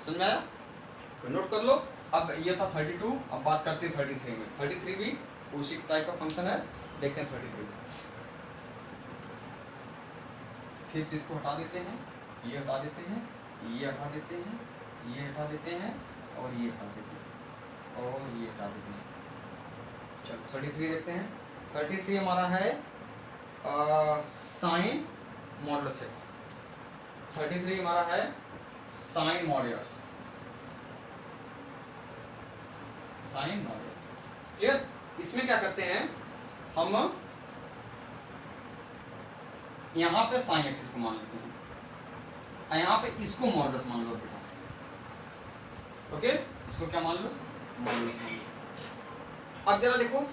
समझ में आया? तो note कर लो। अब ये था 32, अब बात करते हैं 33 में। 33 भी उसी टाइप का फंक्शन है, देखते हैं 33। फिर से इसको हटा देते हैं, ये हटा देते हैं, ये हटा देते हैं, ये हटा देते हैं, और ये हटा देते हैं, और ये हटा देते हैं। चलो 33 देखते हैं। 33 हमारा है साइन मॉडुलस एक्स। 33 हमारा है sine modulus, sine modulus. Clear? इसमें क्या करते हैं हम, यहाँ पे साइन एक्सिस को मान लेते हैं, और यहाँ पे इसको मॉडुलस मान लो बेटा। ओके, इसको क्या मान लो, मॉडुलस मान लो। अब जरा देखो,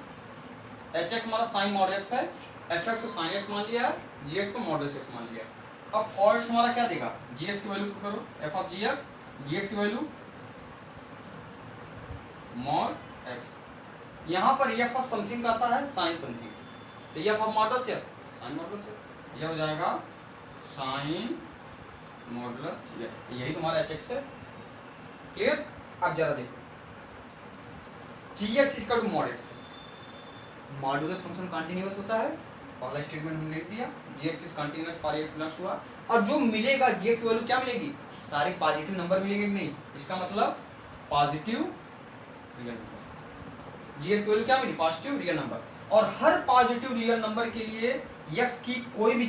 एच एक्स हमारा साइन मॉड एक्स है, एफ एक्स को साइन एक्स मान लिया, जी एक्स को मॉडुलस एक्स मान लिया। अब फॉर एक्स हमारा क्या देगा, जी एक्स की वैल्यू पुट करो, एफ ऑफ जी एक्स की वैल्यू मॉड एक्स। यहाँ पर एफ ऑफ समथिंग का आता है साइन समथिंग, तो F of modulus X sine modulus X, यह हो जाएगा साइन मॉडुलस एक्स, यही तुम्हारा एच एक्स है। क्लियर? अब जरा देखो, g x is to mod x, modulus function continuous होता है, पहला स्टेटमेंट हमने लिख दिया, gx is continuous for x belongs to r। और जो मिलेगा gx की वैल्यू क्या मिलेगी, सारे पॉजिटिव नंबर मिलेंगे कि नहीं, इसका मतलब पॉजिटिव रियल नंबर। gx की वैल्यू क्या मिली, पॉजिटिव रियल नंबर, और हर पॉजिटिव रियल नंबर के लिए x की कोई भी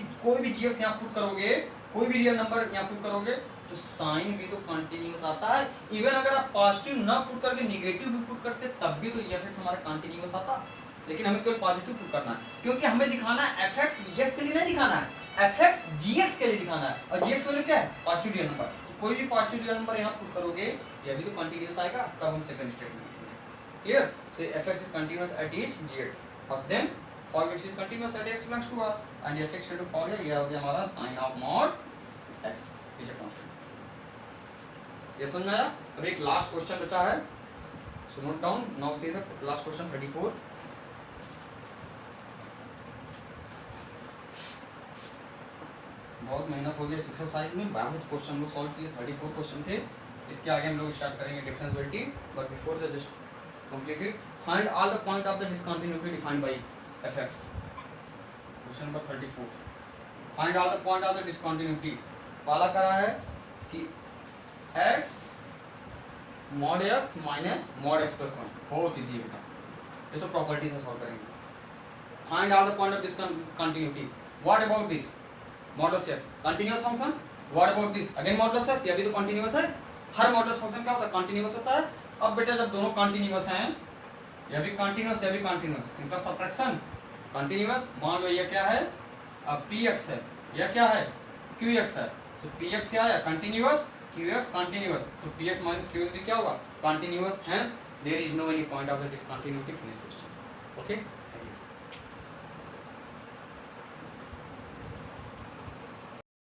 gx यहाँ पुट करोगे, कोई भी रियल नंबर यहाँ पुट करोगे तो साइन भी तो कंटीन्यूअस आता है। इवन अगर आप पॉजिटिव ना पुट करके नेगेटिव भी पुट करते तब भी तो f(x) हमारा कंटीन्यूअस आता, लेकिन हमें केवल पॉजिटिव पुट करना है, क्योंकि हमें दिखाना है fx gx के लिए नहीं दिखाना है, fx gx के लिए दिखाना है। और gx वैल्यू क्या है, पॉजिटिव रियल नंबर, तो कोई भी पॉजिटिव रियल नंबर यहाँ पुट करोगे ये भी तो कंटीन्यूअस आएगा, तब हम सेकंड स्टेटमेंट लिखेंगे। Clear? So fx is continuous at each gx, अब then for x is continuous at x belongs to r, and hx equal to for ये हो गया हमारा sin of mod x is a constant. ये समझ में आया? अब एक लास्ट क्वेश्चन बचा है, so note down now, see the last question 34। बहुत मेहनत हो गई इस एक्सरसाइज में, बहुत क्वेश्चन हम लोग सॉल्व किए, 34 क्वेश्चन थे। इसके आगे हम लोग स्टार्ट करेंगे differentiability, but before the just completed find all the point of the discontinuity defined by fx। Question number 34, find all the point of the discontinuity. पहला करा है कि x mod x minus mod x plus 1, बहुत easy है बेटा, ये तो property से सॉल्व करेंगे। Find all the point of discontinuity, what about this modulus x continuous function, what about this again modulus x, ये भी तो कंटीन्यूअस है, हर मॉडुलस फंक्शन क्या होता है, कंटीन्यूअस होता है। अब बेटा जब दोनों कंटीन्यूअस हैं, ये भी कंटीन्यूअस ये भी कंटीन्यूअस, इनका सबट्रैक्शन कंटीन्यूअस, मान लो ये क्या है, अब px है, यह क्या है qx है, तो px क्या है कंटीन्यूअस, qx कंटीन्यूअस, तो px माइनस qx भी क्या होगा continuous, hence there is no any point of the discontinuity. Finish question. Okay.